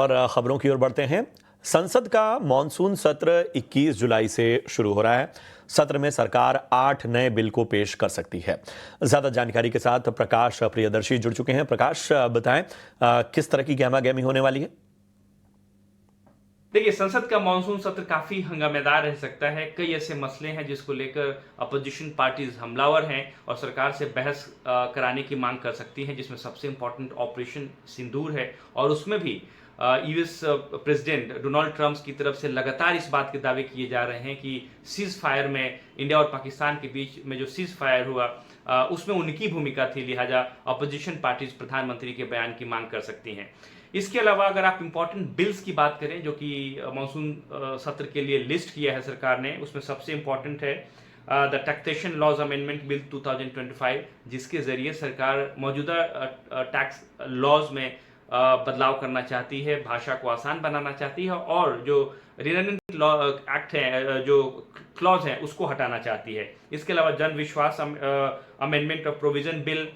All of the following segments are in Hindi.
और खबरों की ओर बढ़ते हैं। संसद का मॉनसून सत्र 21 जुलाई से शुरू हो रहा है। सत्र में सरकार 8 नए बिल को पेश कर सकती है। ज्यादा जानकारी के साथ प्रकाश प्रियदर्शी जुड़ चुके हैं। प्रकाश, बताएं किस तरह की गहमा-गहमी होने वाली है? देखिए, संसद का मानसून सत्र काफी हंगामेदार रह सकता है। कई ऐसे मसले हैं जिसको लेकर अपोजिशन पार्टीज हमलावर हैं और सरकार से बहस कराने की मांग कर सकती हैं, जिसमें सबसे इंपॉर्टेंट ऑपरेशन सिंदूर है। और उसमें भी यूएस प्रेसिडेंट डोनाल्ड ट्रंप की तरफ से लगातार इस बात के दावे किए जा रहे हैं कि सीज फायर में, इंडिया और पाकिस्तान के बीच में जो सीज फायर हुआ उसमें उनकी भूमिका थी, लिहाजा अपोजिशन पार्टीज प्रधानमंत्री के बयान की मांग कर सकती हैं। इसके अलावा अगर आप इंपॉर्टेंट बिल्स की बात करें जो कि मानसून सत्र के लिए लिस्ट किया है सरकार ने, उसमें सबसे इंपॉर्टेंट है the taxation laws amendment bill 2025, जिसके जरिए सरकार मौजूदा टैक्स लॉज में बदलाव करना चाहती है, भाषा को आसान बनाना चाहती है और जो रिडंडेंट लॉ एक्ट है, जो क्लॉज है, उसको हटाना चाहती है। इसके अलावा जन विश्वास amendment of provision bill,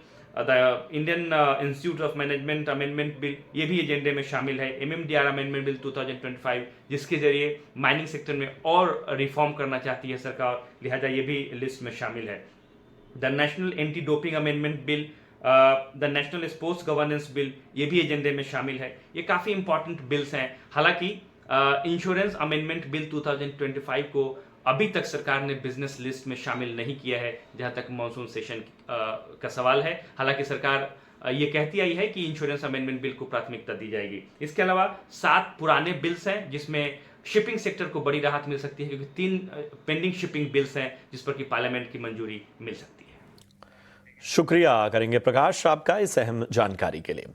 the Indian institute of management amendment bill, ये भी एजेंडे में शामिल है। एमएमडीआर अमेंडमेंट बिल 2025, जिसके जरिए माइनिंग सेक्टर में और रिफॉर्म करना चाहती है सरकार, लिहाजा ये भी लिस्ट में शामिल है। The national anti doping amendment bill, the national sports governance bill, ये भी एजेंडे में शामिल है। ये काफ़ी इंपॉर्टेंट बिल्स हैं। हालांकि इंश्योरेंस अमेंडमेंट बिल 2025 को अभी तक सरकार ने बिजनेस लिस्ट में शामिल नहीं किया है, जहां तक मानसून सेशन का सवाल है। हालांकि सरकार ये कहती आई है कि इंश्योरेंस अमेंडमेंट बिल को प्राथमिकता दी जाएगी। इसके अलावा 7 पुराने बिल्स हैं जिसमें शिपिंग सेक्टर को बड़ी राहत मिल सकती है, क्योंकि 3 पेंडिंग शिपिंग बिल्स हैं जिस पर कि पार्लियामेंट की मंजूरी मिल सकती है। शुक्रिया करेंगे प्रकाश आपका इस अहम जानकारी के लिए।